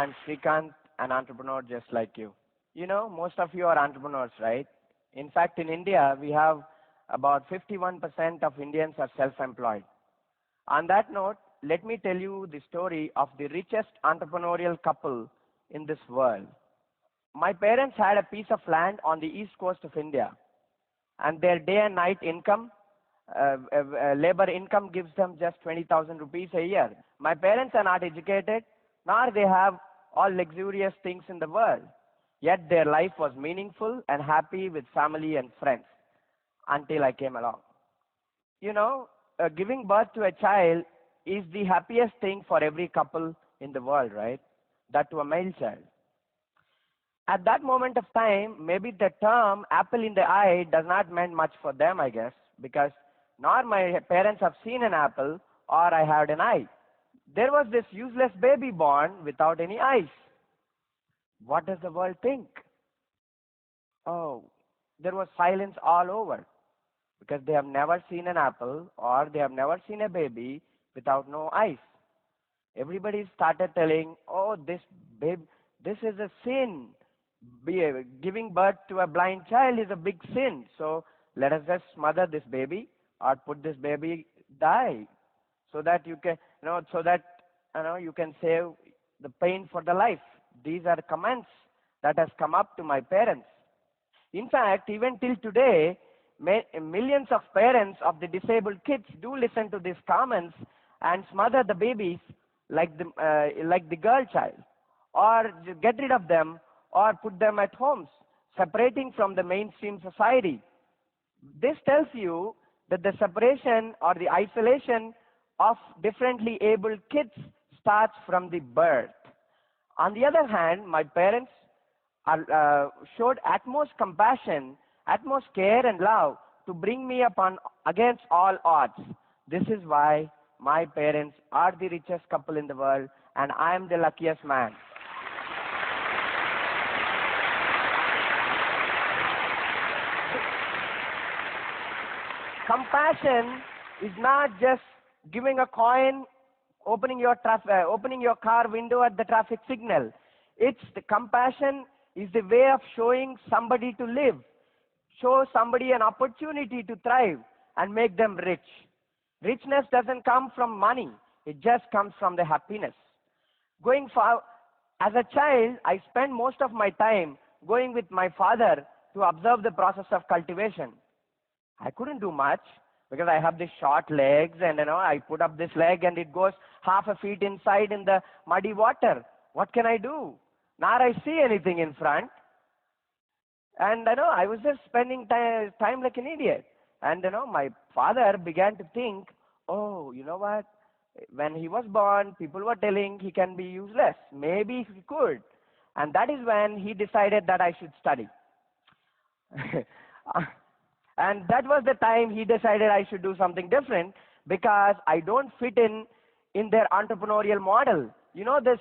I'm Srikanth, an entrepreneur just like you. Most of you are entrepreneurs, right? In fact, in India, we have about 51% of Indians are self-employed. On that note, let me tell you the story of the richest entrepreneurial couple in this world. My parents had a piece of land on the east coast of India, and their day and night income, labor income gives them just 20,000 rupees a year. My parents are not educated, nor they have all luxurious things in the world. Yet their life was meaningful and happy with family and friends until I came along. Giving birth to a child is the happiest thing for every couple in the world, right? That to a male child. At that moment of time, maybe the term apple in the eye does not mean much for them, I guess, because nor my parents have seen an apple or I had an eye. There was this useless baby born without any eyes. What does the world think? Oh, there was silence all over because they have never seen an apple or they have never seen a baby without no eyes. Everybody started telling, oh, this is a sin. Giving birth to a blind child is a big sin. So let us just smother this baby or put this baby die so that you can, you can save the pain for the life. These are comments that has come up to my parents. In fact, even till today, millions of parents of the disabled kids do listen to these comments and smother the babies like the girl child, or get rid of them, or put them at homes, separating from the mainstream society. This tells you that the separation or the isolation of differently abled kids starts from the birth. On the other hand, my parents showed utmost compassion, utmost care and love to bring me up against all odds. This is why my parents are the richest couple in the world, and I am the luckiest man. Compassion is not just giving a coin, opening your car window at the traffic signal. It's the compassion is the way of showing somebody to live, show somebody an opportunity to thrive and make them rich. Richness doesn't come from money. It just comes from the happiness. As a child, I spent most of my time going with my father to observe the process of cultivation. I couldn't do much because I have these short legs, and I put up this leg and it goes half a feet inside in the muddy water. What can I do? Nor I see anything in front. And I was just spending time like an idiot. And my father began to think, oh, you know what? When he was born, people were telling he can be useless. Maybe he could. And that is when he decided that I should study. And that was the time he decided I should do something different because I don't fit in their entrepreneurial model. This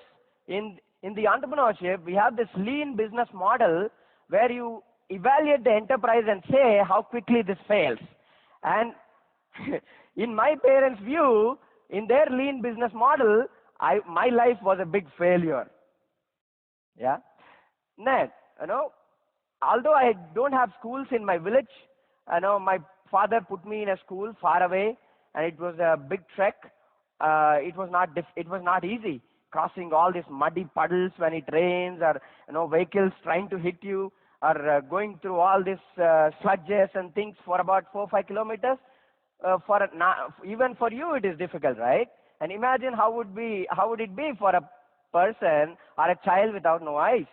in the entrepreneurship, we have this lean business model where you evaluate the enterprise and say how quickly this fails. And in my parents' view, in their lean business model, my life was a big failure. Yeah. Next, although I don't have schools in my village, my father put me in a school far away, and it was a big trek. It was not easy crossing all these muddy puddles when it rains, or vehicles trying to hit you, or going through all these sludges and things for about 4 or 5 kilometers. Even for you, it is difficult, right? And imagine how would it be for a person or a child without no eyes.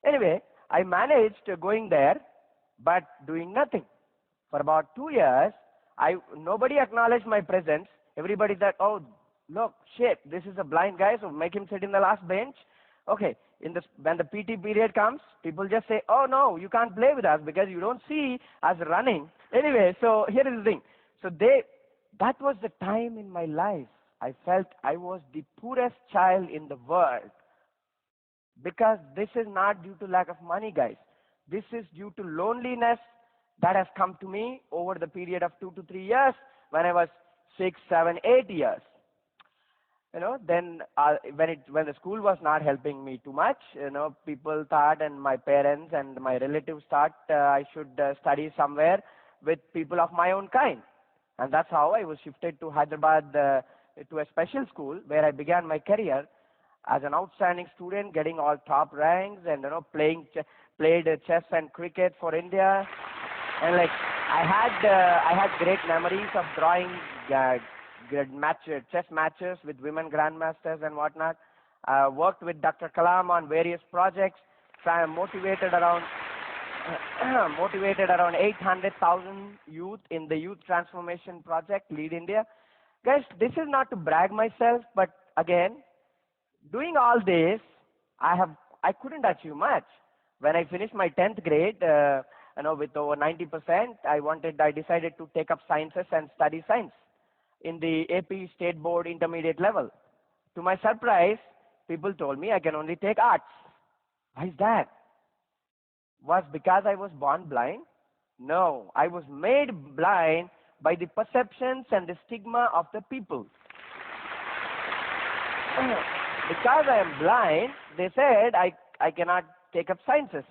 Anyway, I managed going there, but doing nothing. For about 2 years, nobody acknowledged my presence. Everybody said, oh, look, shit, this is a blind guy, so make him sit in the last bench. Okay, when the PT period comes, people just say, oh, no, you can't play with us because you don't see us running. Anyway, so here is the thing. So that was the time in my life I felt I was the poorest child in the world. Because this is not due to lack of money, guys. This is due to loneliness that has come to me over the period of 2 to 3 years when I was 6, 7, 8 years. then when the school was not helping me too much, people thought, and my parents and my relatives thought I should study somewhere with people of my own kind. And that's how I was shifted to Hyderabad, to a special school where I began my career as an outstanding student, getting all top ranks, and played chess and cricket for India. And like I had great memories of drawing good chess matches with women grandmasters and whatnot. Worked with Dr. Kalam on various projects. Motivated around motivated around 800,000 youth in the Youth Transformation Project, Lead India. Guys, this is not to brag myself, but again, doing all this, I couldn't achieve much. When I finished my 10th grade, with over 90%, I decided to take up sciences and study science in the AP State Board intermediate level. To my surprise, people told me I can only take arts. Why is that? Was because I was born blind? No, I was made blind by the perceptions and the stigma of the people. Because I am blind, they said I cannot take up sciences.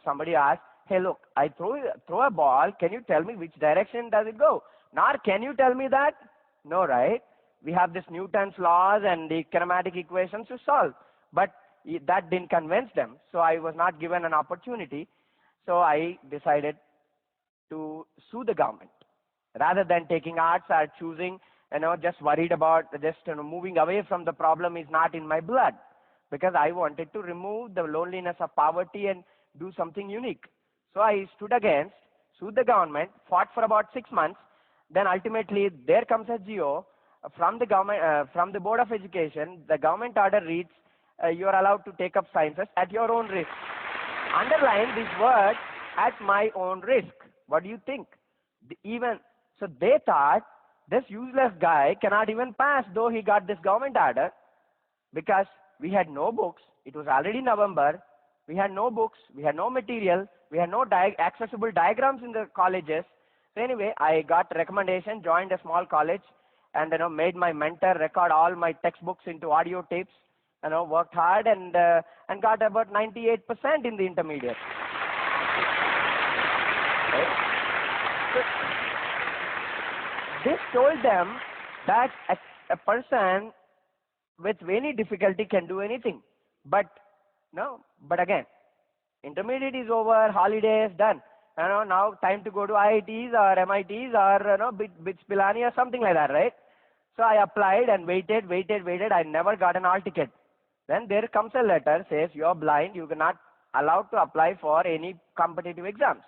Somebody asked, hey, look, I throw a ball. Can you tell me which direction does it go? Not can you tell me that? No, right? We have this Newton's laws and the kinematic equations to solve. But that didn't convince them. So I was not given an opportunity. So I decided to sue the government. Rather than taking arts or choosing, just worried about moving away from the problem is not in my blood. Because I wanted to remove the loneliness of poverty and do something unique. So I stood against, sued the government, fought for about 6 months. Then ultimately there comes a GO from the government, from the Board of Education. The government order reads, you are allowed to take up sciences at your own risk. Underline this word, at my own risk. What do you think? So they thought this useless guy cannot even pass, though he got this government order, because we had no books. It was already November. We had no books. We had no material. We had no accessible diagrams in the colleges. So anyway, I got recommendation, joined a small college, and made my mentor record all my textbooks into audio tapes. Worked hard and got about 98% in the intermediate. Right? So, this told them that a person with any difficulty can do anything. But again, intermediate is over, holidays done. Now time to go to IITs or MITs or BITS Pilani or something like that, right? So I applied and waited. I never got an all ticket. Then there comes a letter, says you're blind, you're not allowed to apply for any competitive exams.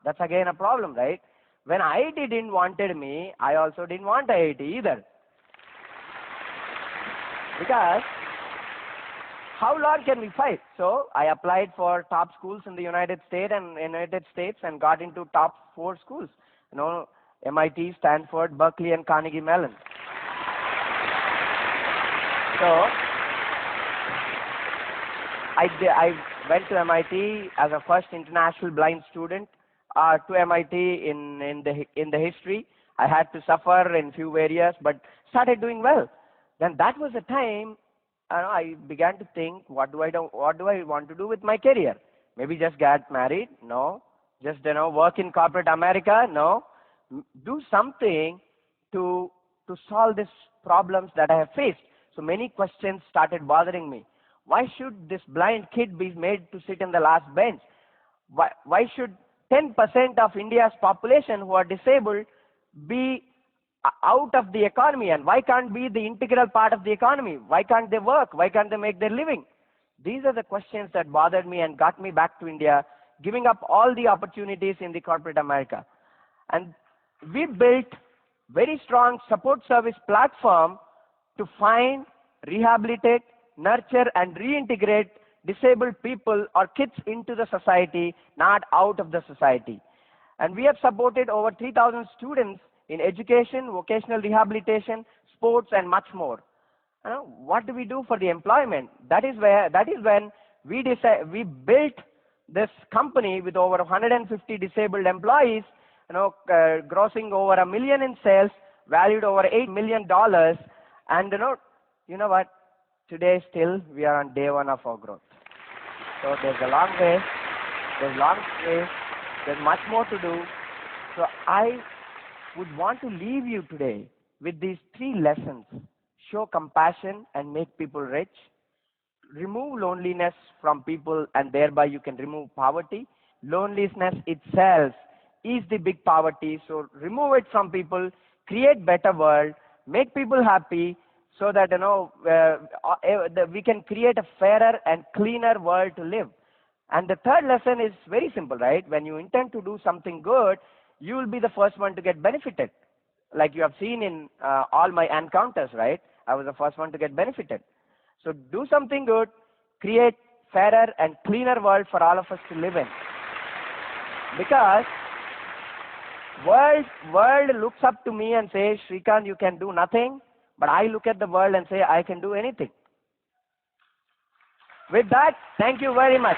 That's again a problem, right? When IIT didn't wanted me, I also didn't want IIT either. Because how long can we fight? So I applied for top schools in the United States and got into top 4 schools. MIT, Stanford, Berkeley, and Carnegie Mellon. So I went to MIT as a first international blind student to MIT in the history. I had to suffer in few areas, but started doing well. Then that was the time I began to think, what do I want to do with my career? Maybe just get married? No. Just work in corporate America? No. Do something to solve these problems that I have faced. So many questions started bothering me. Why should this blind kid be made to sit in the last bench? Why should 10% of India's population who are disabled be out of the economy, and why can't be the integral part of the economy? Why can't they work? Why can't they make their living? These are the questions that bothered me and got me back to India, giving up all the opportunities in the corporate America. And we built very strong support service platform to find, rehabilitate, nurture and reintegrate disabled people or kids into the society, not out of the society. And we have supported over 3,000 students in education, vocational rehabilitation, sports, and much more. What do we do for the employment? That is when we built this company with over 150 disabled employees, grossing over $1 million in sales, valued over $8 million, And you know what? Today still we are on day one of our growth. So there's a long way. There's long way. There's much more to do. So I would want to leave you today with these three lessons. Show compassion and make people rich. Remove loneliness from people, and thereby you can remove poverty. Loneliness itself is the big poverty, so remove it from people, create better world, make people happy, so that we can create a fairer and cleaner world to live. And the third lesson is very simple, right? When you intend to do something good, you will be the first one to get benefited. Like you have seen in all my encounters, right? I was the first one to get benefited. So do something good, create fairer and cleaner world for all of us to live in. Because world looks up to me and says, Shrikant, you can do nothing. But I look at the world and say, I can do anything. With that, thank you very much.